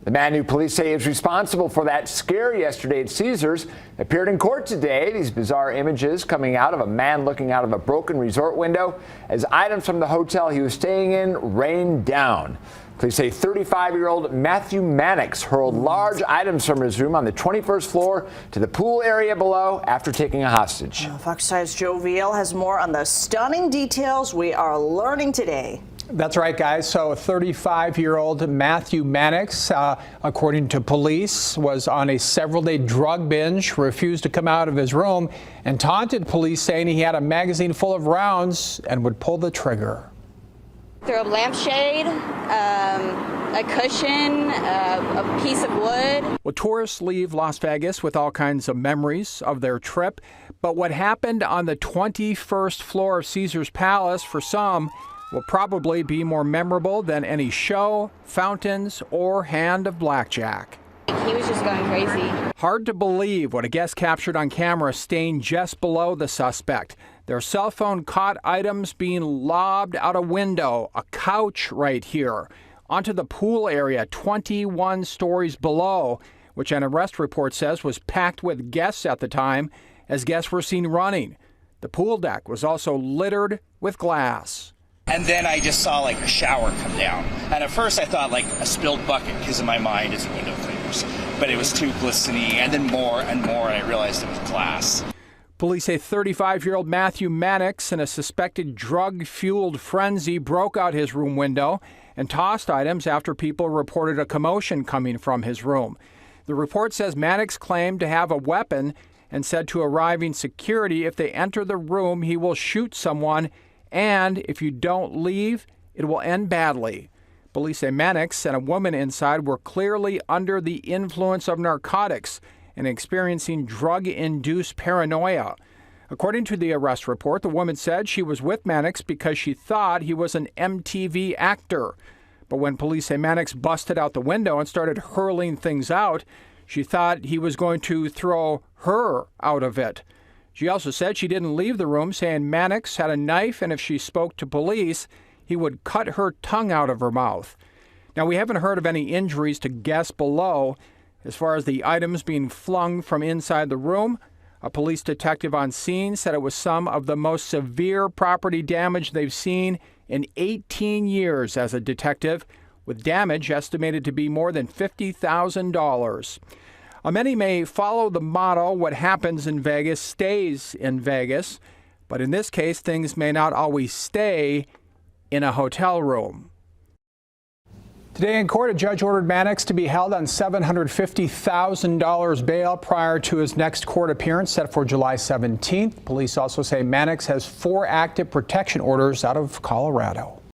The man who police say is responsible for that scare yesterday at Caesars appeared in court today. These bizarre images coming out of a man looking out of a broken resort window as items from the hotel he was staying in rained down. Police say 35-year-old Matthew Mannix hurled large items from his room on the 21st floor to the pool area below after taking a hostage. Fox 5's Joe Viel has more on the stunning details we are learning today. That's right, guys. So 35-year-old Matthew Mannix, according to police, was on a several-day drug binge, refused to come out of his room, and taunted police, saying he had a magazine full of rounds and would pull the trigger. Through a lampshade, a cushion, a piece of wood. Well, tourists leave Las Vegas with all kinds of memories of their trip, but what happened on the 21st floor of Caesars Palace for some will probably be more memorable than any show, fountains, or hand of blackjack. He was just going crazy. Hard to believe what a guest captured on camera staying just below the suspect. Their cell phone caught items being lobbed out a window, a couch right here, onto the pool area 21 stories below, which an arrest report says was packed with guests at the time as guests were seen running. The pool deck was also littered with glass. And then I just saw like a shower come down. And at first I thought like a spilled bucket, because in my mind it's window cleaners. But it was too glistening, and then more and more, and I realized it was glass. Police say 35-year-old Matthew Mannix, in a suspected drug-fueled frenzy, broke out his room window and tossed items after people reported a commotion coming from his room. The report says Mannix claimed to have a weapon and said to arriving security if they enter the room, he will shoot someone, and if you don't leave, it will end badly. Police say Mannix and a woman inside were clearly under the influence of narcotics and experiencing drug-induced paranoia. According to the arrest report, the woman said she was with Mannix because she thought he was an MTV actor. But when police say Mannix busted out the window and started hurling things out, she thought he was going to throw her out of it. She also said she didn't leave the room, saying Mannix had a knife, and if she spoke to police, he would cut her tongue out of her mouth. Now, we haven't heard of any injuries to guests below. As far as the items being flung from inside the room, a police detective on scene said it was some of the most severe property damage they've seen in 18 years as a detective, with damage estimated to be more than $50,000. Many may follow the motto, what happens in Vegas stays in Vegas, but in this case, things may not always stay in a hotel room. Today in court, a judge ordered Mannix to be held on $750,000 bail prior to his next court appearance set for July 17th. Police also say Mannix has 4 active protection orders out of Colorado.